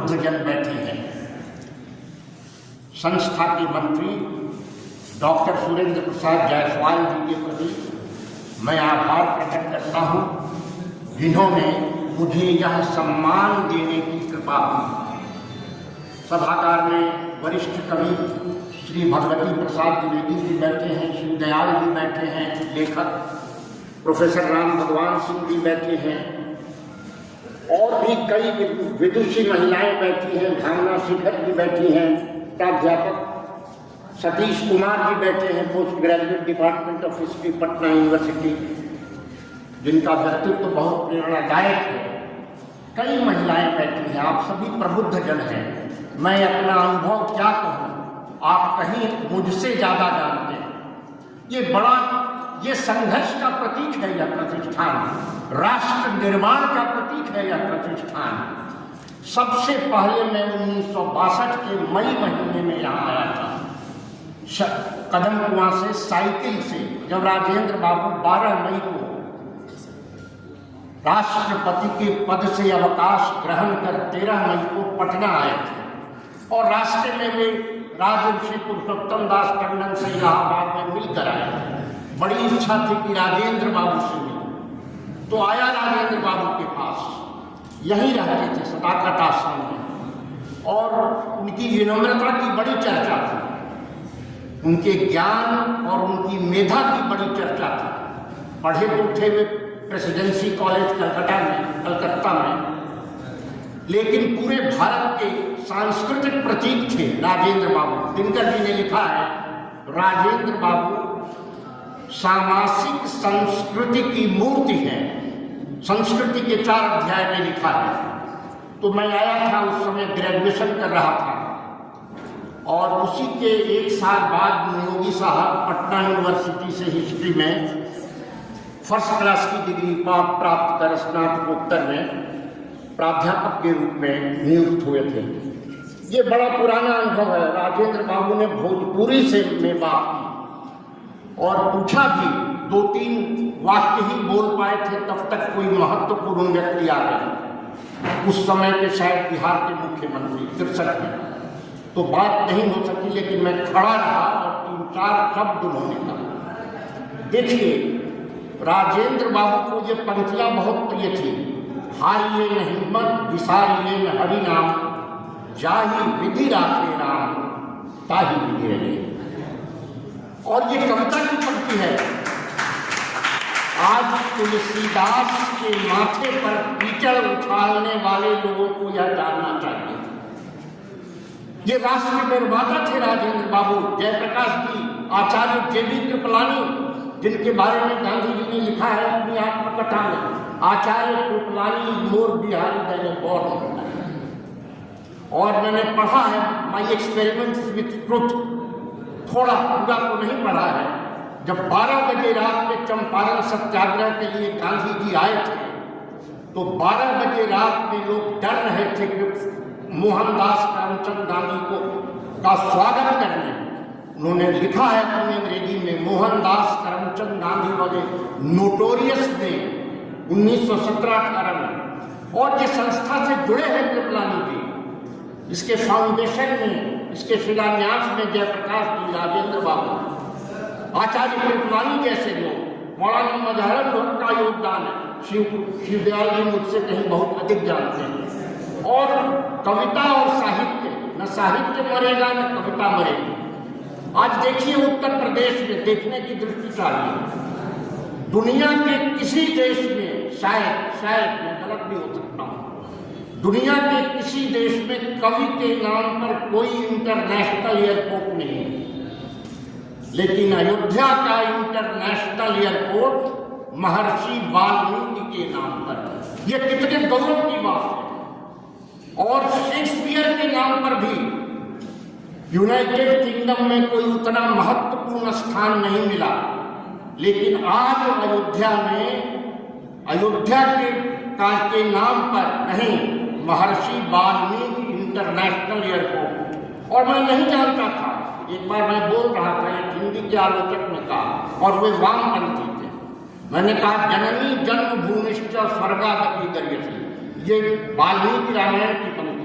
प्रबुद्ध जन बैठे हैं। संस्था के मंत्री डॉक्टर सुरेंद्र प्रसाद जायसवाल जी के प्रति मैं आभार प्रकट करता हूँ, जिन्होंने मुझे यह सम्मान देने की कृपा की। सभागार में वरिष्ठ कवि श्री भगवती प्रसाद द्विवेदी जी बैठे हैं, श्री दयाल जी बैठे हैं, लेखक प्रोफेसर राम भगवान सिंह जी बैठे हैं, और भी कई विदुषी महिलाएं बैठी हैं, भावना शिखर जी बैठी हैं, प्राध्यापक सतीश कुमार जी बैठे हैं, post graduate department of history Patna university, जिनका व्यक्तित्व बहुत प्रेरणादायक है। कई महिलाएं बैठी हैं, आप सभी प्रबुद्ध जन हैं। मैं अपना अनुभव क्या कहूँ, आप कहीं मुझसे ज़्यादा जानते हैं। ये संघर्ष का प्रतीक है यह प्रतिष्ठान, राष्ट्र निर्माण का प्रतीक है यह प्रतिष्ठान। सबसे पहले मैं 1962 के मई महीने में यहाँ आया था, कदम कुआं से साइकिल से, जब राजेंद्र बाबू 12 मई को राष्ट्रपति के पद से अवकाश ग्रहण कर 13 मई को पटना आए थे, और रास्ते में वे राजर्षि पुरुषोत्तम दास टंडन से इलाहाबाद में मिलकर आए। बड़ी इच्छा थी कि राजेंद्र बाबू से मिले, तो आया राजेंद्र बाबू के पास, यहीं रहते थे सदाकत आश्रम में, और उनकी विनम्रता की बड़ी चर्चा थी, उनके ज्ञान और उनकी मेधा की बड़ी चर्चा थी। पढ़े तो थे वे प्रेसिडेंसी कॉलेज कलकत्ता में, लेकिन पूरे भारत के सांस्कृतिक प्रतीक थे राजेंद्र बाबू। दिनकर जी ने लिखा है, राजेंद्र बाबू सामासिक संस्कृति की मूर्ति है। संस्कृति के 4 अध्याय में लिखा है। तो मैं आया था, उस समय ग्रेजुएशन कर रहा था, और उसी के 1 साल बाद योगी साहब पटना यूनिवर्सिटी से हिस्ट्री में फर्स्ट क्लास की डिग्री प्राप्त कर स्नातकोत्तर में प्राध्यापक के रूप में नियुक्त हुए थे। ये बड़ा पुराना अनुभव है। राजेंद्र बाबू ने भोजपुरी से में बात की और पूछा भी, 2-3 वाक्य ही बोल पाए थे, तब तक कोई महत्वपूर्ण व्यक्ति आ गए, उस समय के शायद बिहार के मुख्यमंत्री 63 में। तो बात नहीं हो सकी, लेकिन मैं खड़ा रहा और 3-4 शब्द उन्होंने कहा। देखिए, राजेंद्र बाबू को ये पंक्तियां बहुत प्रिय थी, हारिए न हिम्मत विसारिए न हरि नाम, जाहि विधि राखे राम ताहि विधि रहे। और ये कविता की पंक्ति है। आज तुलसीदास के माथे पर कीचड़ उछालने वाले लोगों को यह जानना चाहिए। ये राष्ट्र निर्माता थे राजेंद्र बाबू। जयप्रकाश जी, आचार्य JB कृपलानी, जिनके बारे में गांधी जी ने लिखा है अपनी आत्मकथा में, आचार्य कृपलानी मोर बिहारी दैने बॉर्न। और मैंने पढ़ा है माई एक्सपेरिमेंट्स विथ ट्रुथ, थोड़ा पूरा तो नहीं पढ़ा है। जब 12 बजे रात में चंपारण सत्याग्रह के लिए गांधी जी आए थे, तो 12 बजे रात में लोग डर रहे थे कि मोहनदास करमचंद गांधी को का स्वागत करने। उन्होंने लिखा है अपनी अंग्रेजी में, मोहनदास करमचंद गांधी वाले नोटोरियस डे 1917-18 में। और ये संस्था से जुड़े हैं कृपलानी जी। इसके फाउंडेशन में, इसके शिलान्यास में जयप्रकाश जी, राजेंद्र बाबू, आचार्य कृपलानी जैसे लोग, मौलाना मजहर लोग का योगदान है। शिवदयाल जी मुझसे कहीं बहुत अधिक जानते हैं। और कविता और साहित्य, न साहित्य मरेगा न कविता मरेगी। आज देखिए उत्तर प्रदेश में, देखने की दृष्टि चाहिए, दुनिया के किसी देश में, शायद मैं गलत भी हो सकता हूँ, दुनिया के किसी देश में कवि के नाम पर कोई इंटरनेशनल एयरपोर्ट नहीं है, लेकिन अयोध्या का इंटरनेशनल एयरपोर्ट महर्षि वाल्मीकि के नाम पर। यह कितने गौरव की बात है। और शेक्सपियर के नाम पर भी यूनाइटेड किंगडम में कोई उतना महत्वपूर्ण स्थान नहीं मिला, लेकिन आज अयोध्या में, अयोध्या के नाम पर नहीं, महर्षि वाल्मीकि इंटरनेशनल एयरपोर्ट। और मैं नहीं जानता था, एक बार मैं बोल रहा था, एक हिंदी के आलोचक ने कहा, और वे वामपंथी थे, मैंने कहा जननी जन्मभूमिश्च स्वर्गादपि गरीयसी। ये वाल्मीकि रामायण की पंक्ति